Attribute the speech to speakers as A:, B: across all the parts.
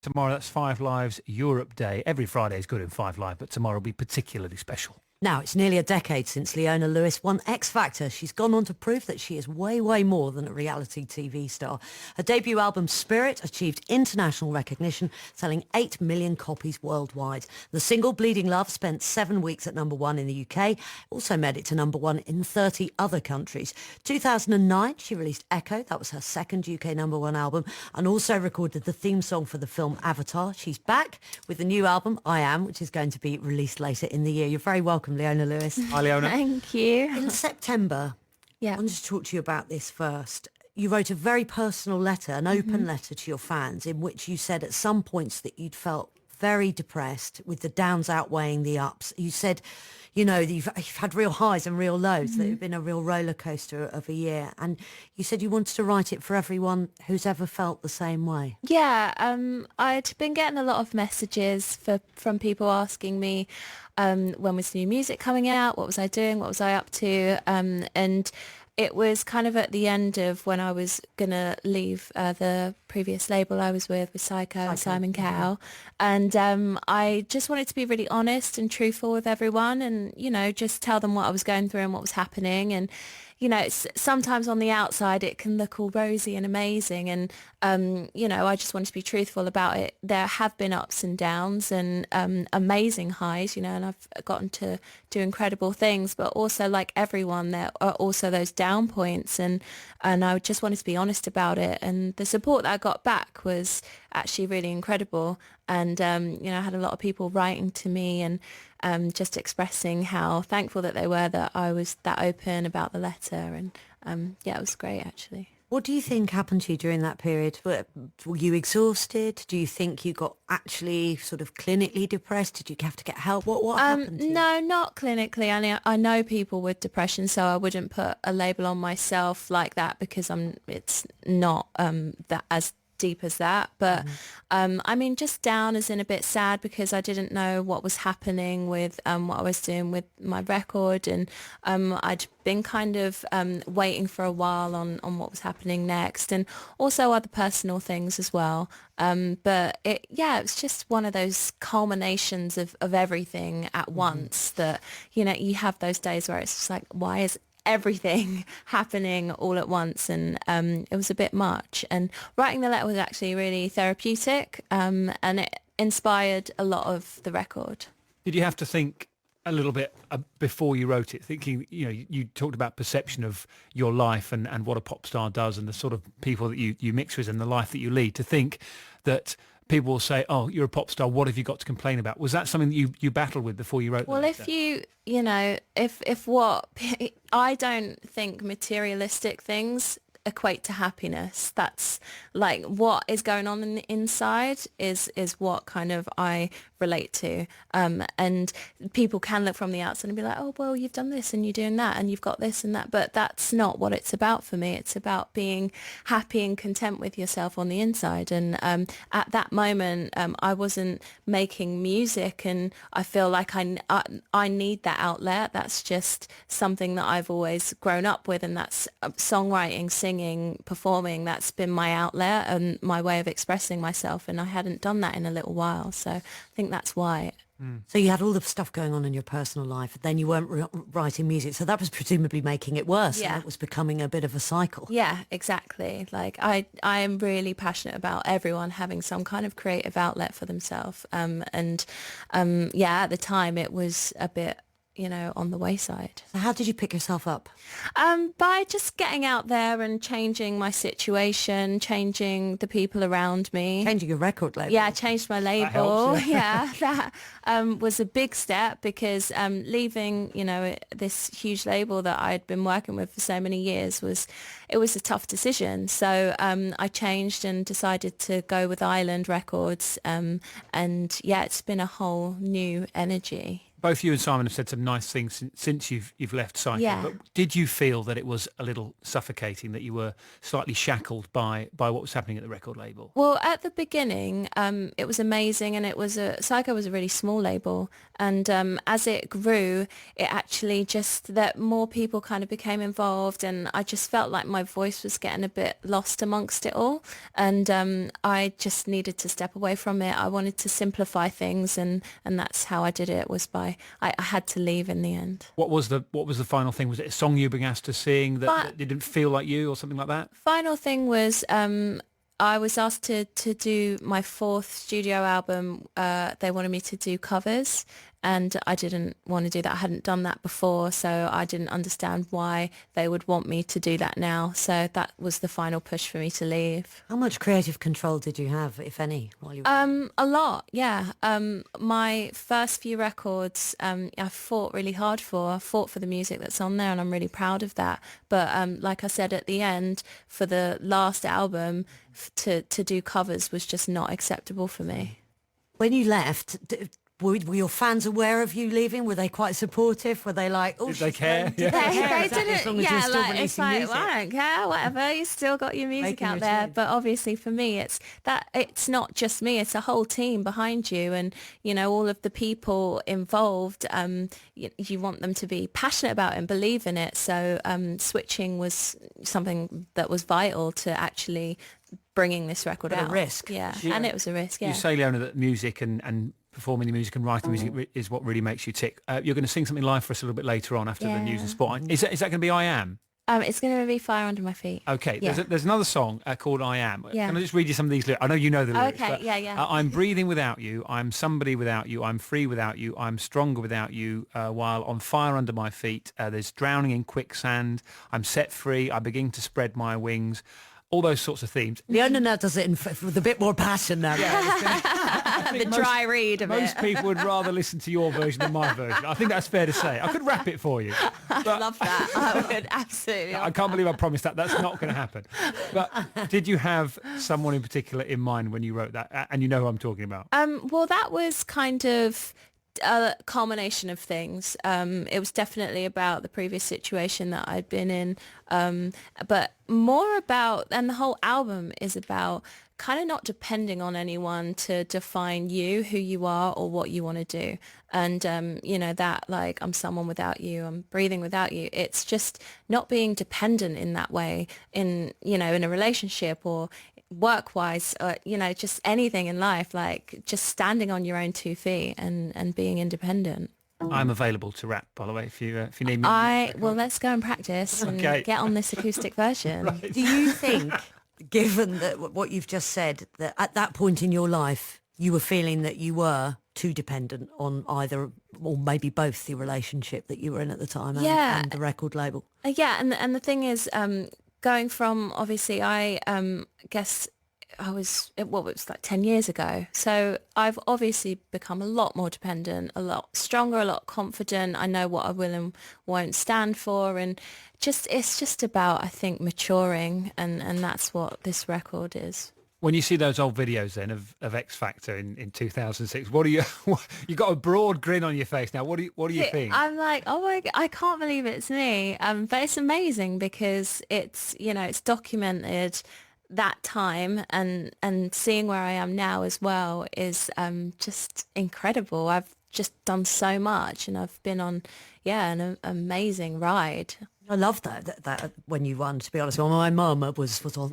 A: Tomorrow, that's Five Live's Europe Day. Every Friday is good in Five Live, but tomorrow will be particularly special.
B: Now, it's nearly a decade since Leona Lewis won X Factor. She's gone on to prove that she is way, way more than a reality TV star. Her debut album, Spirit, achieved international recognition, selling 8 million copies worldwide. The single, Bleeding Love, spent 7 weeks at #1 in the UK, also made it to #1 in 30 other countries. 2009, she released Echo. That was her second UK #1 album, and also recorded the theme song for the film Avatar. She's back with the new album, I Am, which is going to be released later in the year. You're very welcome, Leona Lewis.
A: Hi, Leona.
C: Thank you.
B: In September,
C: Yeah.
B: I wanted to talk to you about this first. You wrote a very personal letter, an open letter to your fans, in which you said at some points that you'd felt very depressed with the downs outweighing the ups. You said, you know, you've had real highs and real lows, that it's been a real roller coaster of a year. And you said you wanted to write it for everyone who's ever felt the same way.
C: Yeah, I'd been getting a lot of messages from people asking me when was new music coming out, what was I doing, what was I up to, and it was kind of at the end of when I was going to leave the previous label I was with Psycho and Simon Cowell. And I just wanted to be really honest and truthful with everyone and, you know, just tell them what I was going through and what was happening. And, you know, sometimes on the outside it can look all rosy and amazing. And, you know, I just wanted to be truthful about it. There have been ups and downs and amazing highs, you know, and I've gotten to do incredible things. But also, like everyone, there are also those down points. And I just wanted to be honest about it. And the support that I got back was actually really incredible. And, you know, I had a lot of people writing to me and just expressing how thankful that they were that I was that open about the letter. And yeah, it was great, actually.
B: What do you think happened to you during that period? Were you exhausted? Do you think you got actually sort of clinically depressed? Did you have to get help? What happened to you?
C: No, not clinically. I know people with depression, so I wouldn't put a label on myself like that because it's not that as deep as that, but I mean, just down as in a bit sad because I didn't know what was happening with what I was doing with my record, and I'd been kind of waiting for a while on what was happening next, and also other personal things as well. But it's just one of those culminations of everything at once that, you know, you have those days where it's just like, why is everything happening all at once? And it was a bit much, and writing the letter was actually really therapeutic, and it inspired a lot of the record.
A: Did you have to think a little bit before you wrote it, thinking, you know, you talked about perception of your life and what a pop star does and the sort of people that you mix with and the life that you lead, to think that people will say, oh, you're a pop star, what have you got to complain about? Was that something that you battled with before you wrote the
C: Well,
A: letter?
C: if you know, if what I don't think materialistic things equate to happiness. That's like what is going on in the inside is what kind of I relate to. And people can look from the outside and be like, oh, well, you've done this and you're doing that and you've got this and that. But that's not what it's about for me. It's about being happy and content with yourself on the inside. And at that moment, I wasn't making music, and I feel like I need that outlet. That's just something that I've always grown up with, and that's songwriting, singing, performing. That's been my outlet and my way of expressing myself, and I hadn't done that in a little while. So I think that's why.
B: So you had all the stuff going on in your personal life, then you weren't writing music, so that was presumably making it worse.
C: Yeah.
B: And it was becoming a bit of a cycle.
C: Yeah, exactly. Like I am really passionate about everyone having some kind of creative outlet for themselves. Yeah, at the time it was a bit, on the wayside.
B: So how did you pick yourself up?
C: By just getting out there and changing my situation, changing the people around me.
B: Changing your record label.
C: Yeah, I changed my label.
A: helps,
C: Yeah, that was a big step because leaving, this huge label that I'd been working with for so many years was a tough decision. So I changed and decided to go with Island Records. And yeah, it's been a whole new energy.
A: both you and Simon have said some nice things since you've left cycling.
C: Yeah.
A: But did you feel that it was a little suffocating, that you were slightly shackled by what was happening at the record label?
C: Well, at the beginning, it was amazing, and Psycho was a really small label, and as it grew, it actually just that more people kind of became involved, and I just felt like my voice was getting a bit lost amongst it all, and I just needed to step away from it. I wanted to simplify things, and that's how I did it. Was by I had to leave in the end.
A: What was the final thing? Was it a song you began asked to sing that didn't feel like you, or something like that?
C: Final thing was I was asked to do my fourth studio album. They wanted me to do covers, and I didn't want to do that. I hadn't done that before, so I didn't understand why they would want me to do that now. So that was the final push for me to leave.
B: How much creative control did you have, if any, while you
C: A lot, yeah. My first few records, I fought really hard for. I fought for the music that's on there, and I'm really proud of that. But like I said at the end, for the last album, to do covers was just not acceptable for me.
B: When you left, were your fans aware of you leaving? Were they quite supportive? Were they like, oh,
A: Did they care? Yeah.
C: They
B: Exactly, as long
C: didn't,
B: as you're
C: yeah,
B: still
C: like, it's
B: releasing
C: like,
B: music?
C: well, I don't care, whatever, you still got your music
B: Making
C: out
B: your
C: there.
B: tune.
C: But obviously for me, it's not just me, it's a whole team behind you, and, you know, all of the people involved, you want them to be passionate about it and believe in it. So switching was something that was vital to actually bringing this record
B: But a
C: out.
B: risk.
C: Yeah,
A: Yeah.
C: and it was a risk, yeah.
A: You say, Leona, that music and performing the music and writing music is what really makes you tick. You're going to sing something live for us a little bit later on after the news and sport. Is that going to be I Am?
C: It's going to be Fire Under My Feet.
A: Okay,
C: Yeah.
A: there's another song called I Am.
C: Yeah.
A: Can I just read you some of these lyrics? I know you know the lyrics.
C: Okay,
A: but,
C: yeah.
A: I'm breathing without you. I'm somebody without you. I'm free without you. I'm stronger without you. While on fire under my feet, there's drowning in quicksand. I'm set free. I begin to spread my wings. All those sorts of themes.
B: Leona now does it with a bit more passion now.
C: The dry read of
A: Most
C: it.
A: people would rather listen to your version than my version. I think that's fair to say. I could rap it for you.
C: I love that. I would absolutely.
A: I can't believe I promised that. That's not going to happen. But did you have someone in particular in mind when you wrote that? And you know who I'm talking about?
C: Well, that was kind of a culmination of things. It was definitely about the previous situation that I'd been in, but more about, and the whole album is about kind of not depending on anyone to define you, who you are, or what you want to do. And, you know, that like, I'm someone without you, I'm breathing without you. It's just not being dependent in that way in, you know, in a relationship or work-wise, or, you know, just anything in life, like just standing on your own 2 feet and being independent.
A: I'm available to rap, by the way, if you need me.
C: Well, let's go and practice and
A: Okay.
C: get on this acoustic version.
B: Do you think, given that what you've just said, that at that point in your life, you were feeling that you were too dependent on either, or maybe both, the relationship that you were in at the time and the record label?
C: Yeah, and the thing is, going from, obviously, I guess I was, what was like 10 years ago. So I've obviously become a lot more dependent, a lot stronger, a lot confident. I know what I will and won't stand for. And it's just about, I think, maturing. And that's what this record is.
A: When you see those old videos then of X Factor in 2006, what do you got a broad grin on your face now? What do you think?
C: I'm like, oh my God, I can't believe it's me. But it's amazing because it's, you know, it's documented that time, and seeing where I am now as well is just incredible. I've just done so much, and I've been on an amazing ride.
B: I love that when you won, to be honest. Well, my mum was all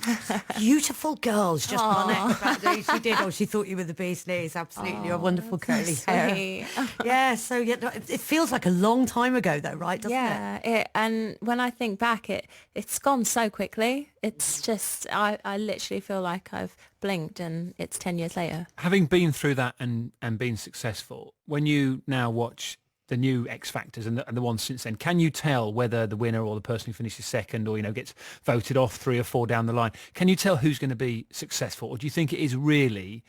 B: beautiful girls just on it. She did. Oh, she thought you were the bee's knees. Absolutely. Your wonderful curly hair. Yeah, so it feels like a long time ago though, right? Doesn't it?
C: And when I think back, it's gone so quickly. It's just, I literally feel like I've blinked and it's 10 years later.
A: Having been through that and been successful, when you now watch the new X Factors and the ones since then, can you tell whether the winner or the person who finishes second or, you know, gets voted off 3 or 4 down the line, can you tell who's going to be successful? Or do you think it is really,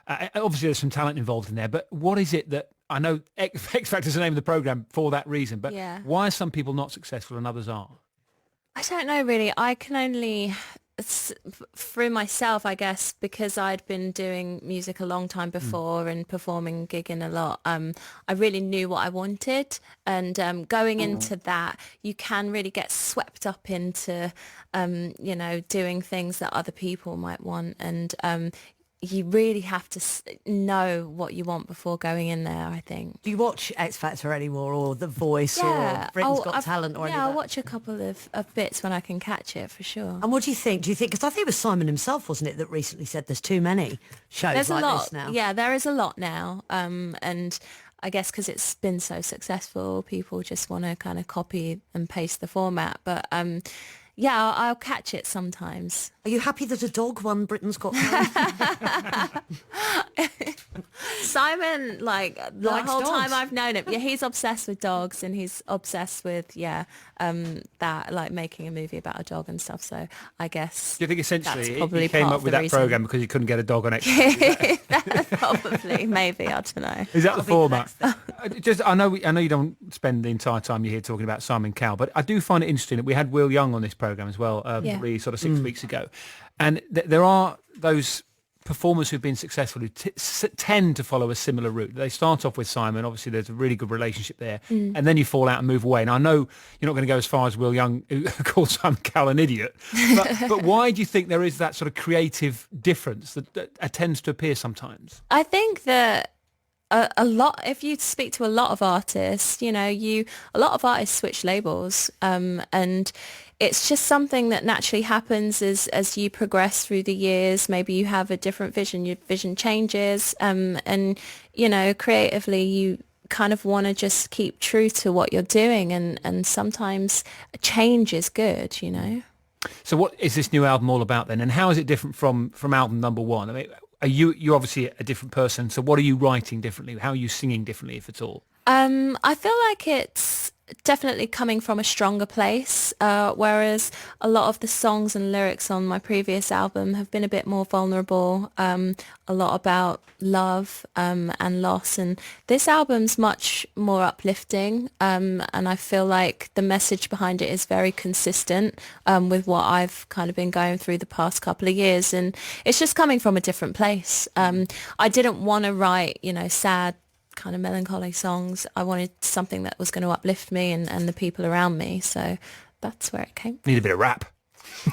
A: obviously there's some talent involved in there, but what is it that, I know X Factor is the name of the programme for that reason, but why are some people not successful and others are?
C: I don't know really. I can only through myself, I guess, because I'd been doing music a long time before and performing, gigging a lot, I really knew what I wanted. And going into that, you can really get swept up into, doing things that other people might want. And you really have to know what you want before going in there, I think.
B: Do you watch X Factor anymore, or The Voice, or Britain's Got Talent, or any of
C: I'll
B: that?
C: watch a couple of bits when I can catch it, for sure.
B: And what do you think? Because I think it was Simon himself, wasn't it, that recently said there's too many shows
C: There's
B: like
C: a lot
B: this now.
C: Yeah, there is a lot now, and I guess because it's been so successful, people just want to kind of copy and paste the format. But yeah, I'll catch it sometimes.
B: Are you happy that a dog won Britain's Got Talent?
C: Simon, like the
B: Likes
C: whole
B: dogs.
C: time I've known him, yeah, he's obsessed with dogs, and he's obsessed with that, like making a movie about a dog and stuff. So I guess
A: Do you think
C: that's
A: essentially
C: probably
A: he came
C: part
A: up
C: of
A: with
C: the
A: that
C: reason.
A: program because he couldn't get a dog on X?
C: Probably, maybe, I don't know.
A: Is that the
B: That'll be the
A: format? I know you don't spend the entire time you're here talking about Simon Cowell, but I do find it interesting that we had Will Young on this program as well, probably sort of 6 weeks ago, and there are those performers who've been successful who tend to follow a similar route. They start off with Simon. Obviously, there's a really good relationship there, and then you fall out and move away. And I know you're not going to go as far as Will Young, who called Simon Cowell an idiot. But why do you think there is that sort of creative difference that tends to appear sometimes?
C: I think that a lot, if you speak to a lot of artists, a lot of artists switch labels, and it's just something that naturally happens as you progress through the years. Maybe you have a different vision, your vision changes, and creatively you kind of want to just keep true to what you're doing, and sometimes change is good.
A: So what is this new album all about then? And how is it different from album number one? I mean, you're obviously a different person. So what are you writing differently? How are you singing differently, if at all?
C: I feel like it's definitely coming from a stronger place, whereas a lot of the songs and lyrics on my previous album have been a bit more vulnerable, a lot about love and loss. And this album's much more uplifting, and I feel like the message behind it is very consistent with what I've kind of been going through the past couple of years. And it's just coming from a different place. I didn't want to write, sad, kind of melancholy songs. I wanted something that was going to uplift me and the people around me. So that's where it came from.
A: Need a bit of rap.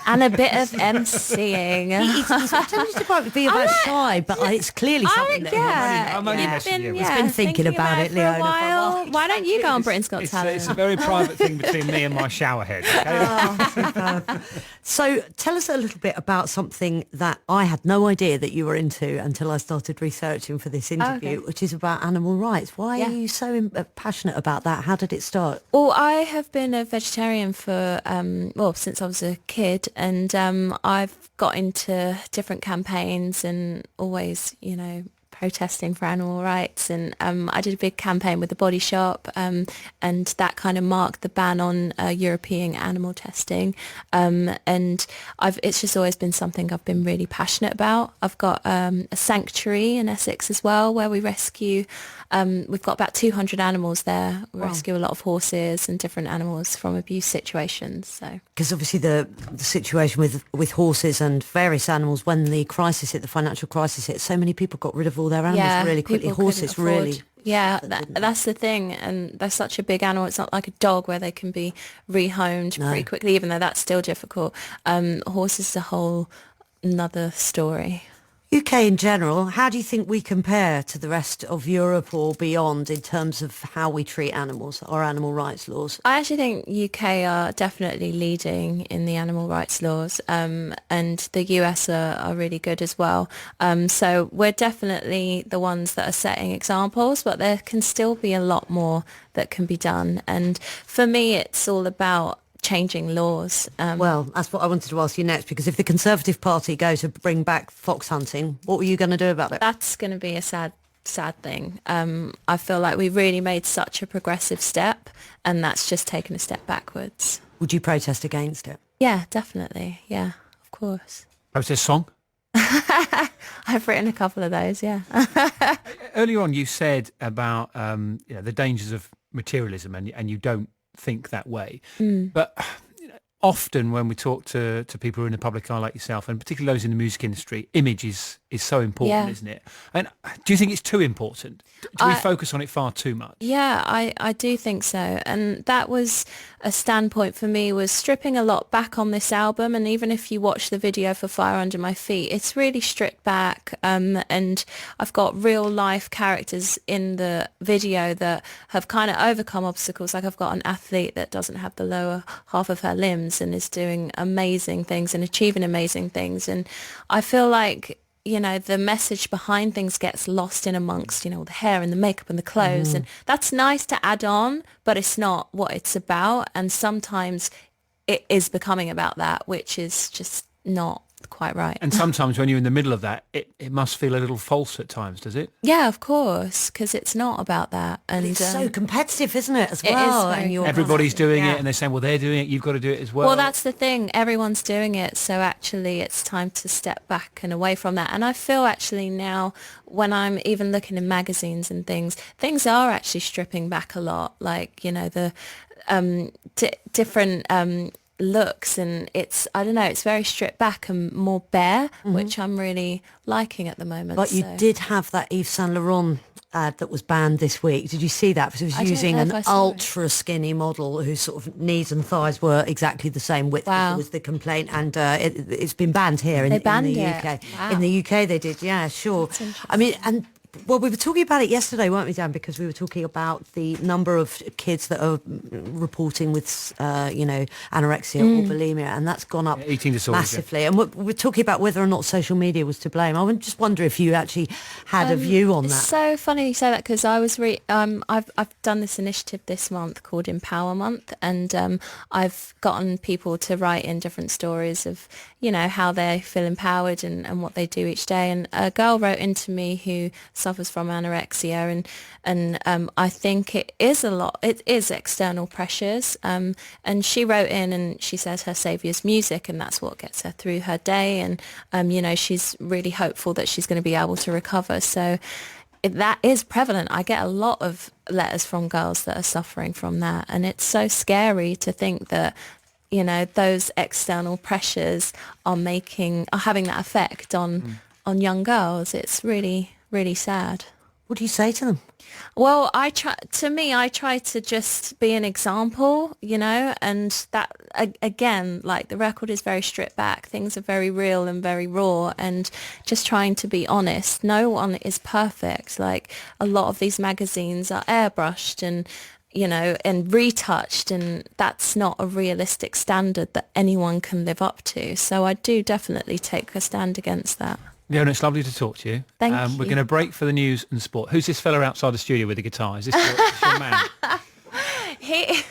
C: And a bit of MCing.
B: It's tended to be about shy, but it's clearly something that
A: I'm only
C: you've
A: messing you.
B: He's been thinking about it,
C: for a
B: Leona, for a
C: while.
B: while.
C: Why don't you go on Britain's Got
A: It's
C: Talent?
A: a very private thing between me and my shower head. Okay?
B: So tell us a little bit about something that I had no idea that you were into until I started researching for this interview, which is about animal rights. Why are you so passionate about that? How did it start?
C: Well, I have been a vegetarian for, since I was a kid, and I've got into different campaigns and always, protesting for animal rights. And I did a big campaign with the Body Shop, and that kind of marked the ban on European animal testing. And it's just always been something I've been really passionate about. I've got a sanctuary in Essex as well, where we rescue, we've got about 200 animals there. We rescue a lot of horses and different animals from abuse situations. So
B: Because obviously the situation with horses and various animals, when the crisis hit, the financial crisis hit, so many people got rid of all their animals really quickly.
C: people
B: Horses
C: couldn't afford-
B: really.
C: Yeah, that's the thing, and they're such a big animal. It's not like a dog where they can be rehomed pretty quickly, even though that's still difficult. Horses is a whole another story.
B: UK in general, how do you think we compare to the rest of Europe or beyond in terms of how we treat animals, our animal rights laws?
C: I actually think UK are definitely leading in the animal rights laws, and the US are really good as well. So we're definitely the ones that are setting examples, but there can still be a lot more that can be done. And for me, it's all about changing laws.
B: Well, that's what I wanted to ask you next, because if the Conservative Party go to bring back fox hunting, what were you going to do about it?
C: That's going to be a sad thing. I feel like we really made such a progressive step, and that's just taken a step backwards.
B: Would you protest against it?
C: Yeah, definitely. Yeah, of course.
A: How's this song?
C: I've written a couple of those, yeah.
A: Earlier on, you said about the dangers of materialism, and you don't think that way. But often when we talk to people who are in the public eye like yourself, and particularly those in the music industry, image is so important,
C: Yeah.
A: isn't it? And do you think it's too important? Do we focus on it far too much?
C: Yeah, I do think so. And that was a standpoint for me, was stripping a lot back on this album. And even if you watch the video for Fire Under My Feet, it's really stripped back. And I've got real life characters in the video that have kind of overcome obstacles. Like I've got an athlete that doesn't have the lower half of her limbs and is doing amazing things and achieving amazing things. And I feel like, you know, the message behind things gets lost in amongst, you know, the hair and the makeup and the clothes. And that's nice to add on, but it's not what it's about. And sometimes it is becoming about that, which is just not quite right.
A: And sometimes when you're in the middle of that, it must feel a little false at times, does it?
C: Yeah, of course, because it's not about that. And
B: It's so competitive, isn't it, as
C: it is
B: well?
C: very
B: And you're
A: Everybody's doing
B: Yeah.
A: it, and they're saying, well, they're doing it, you've got to do it as well.
C: Well, that's the thing. Everyone's doing it. So actually it's time to step back and away from that. And I feel actually now when I'm even looking in magazines and things are actually stripping back a lot. Like, you know, the different looks, and it's, I don't know, it's very stripped back and more bare, which I'm really liking at the moment.
B: But you
C: so.
B: did have that Yves Saint Laurent ad that was banned this week. Did you see that? Because it was
C: I don't
B: using
C: know if
B: an
C: I saw it.
B: ultra skinny model whose sort of knees and thighs were exactly the same width.
C: Wow.
B: Was the complaint, and it's been banned here in
C: They
B: the
C: banned
B: UK.
C: it? Wow.
B: In the UK they did, yeah, sure.
C: That's interesting.
B: I mean, and well, we were talking about it yesterday, weren't we, Dan? Because we were talking about the number of kids that are reporting with, you know, anorexia or bulimia, and that's gone up
A: Eating disorders, yeah.
B: massively. And we're talking about whether or not social media was to blame. I would just wonder if you actually had a view on that.
C: It's so funny you say that, because I was I've done this initiative this month called Empower Month, and I've gotten people to write in different stories of, you know, how they feel empowered and what they do each day. And a girl wrote into me who suffers from anorexia, and I think it is a lot. It is external pressures, and she wrote in and she says her saviour's music, and that's what gets her through her day. And you know, she's really hopeful that she's going to be able to recover. So that is prevalent. I get a lot of letters from girls that are suffering from that, and it's so scary to think that, you know, those external pressures are having that effect on young girls. It's really, really sad.
B: What do you say to them?
C: Well, I try to just be an example, you know, and that again, like, the record is very stripped back. Things are very real and very raw, and just trying to be honest. No one is perfect. Like, a lot of these magazines are airbrushed and, you know, and retouched, and that's not a realistic standard that anyone can live up to. So I do definitely take a stand against that.
A: Leona, it's lovely to talk to you.
C: Thank
A: We're
C: you.
A: going to break for the news and sport. Who's this fella outside the studio with the guitar? Is this your man?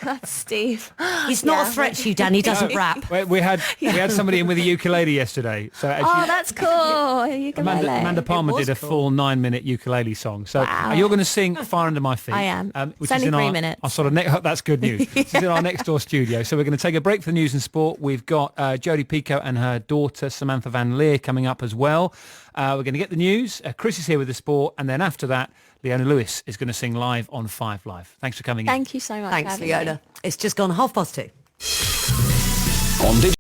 C: That's Steve.
B: He's not a threat to you, Dan. He doesn't rap.
A: We had somebody in with a ukulele yesterday. So as
C: Oh,
A: you,
C: that's cool. Ukulele.
A: Amanda Palmer
B: was
A: did a
B: cool.
A: full 9-minute ukulele song. So
C: Wow.
A: you're going to sing Fire Under My Feet.
C: I am.
A: Which
C: It's only
A: is in
C: 3
A: our,
C: minutes.
A: Our sort of that's good news. This is in our next door studio. So we're going to take a break for the news and sport. We've got Jodie Picoult and her daughter Samantha Van Leer coming up as well. We're going to get the news. Chris is here with the sport. And then after that, Leona Lewis is going to sing live on 5 Live. Thanks for coming in.
C: Thank you so much.
B: Thanks,
C: for having
B: Leona.
C: me.
B: It's just gone 2:30.
D: On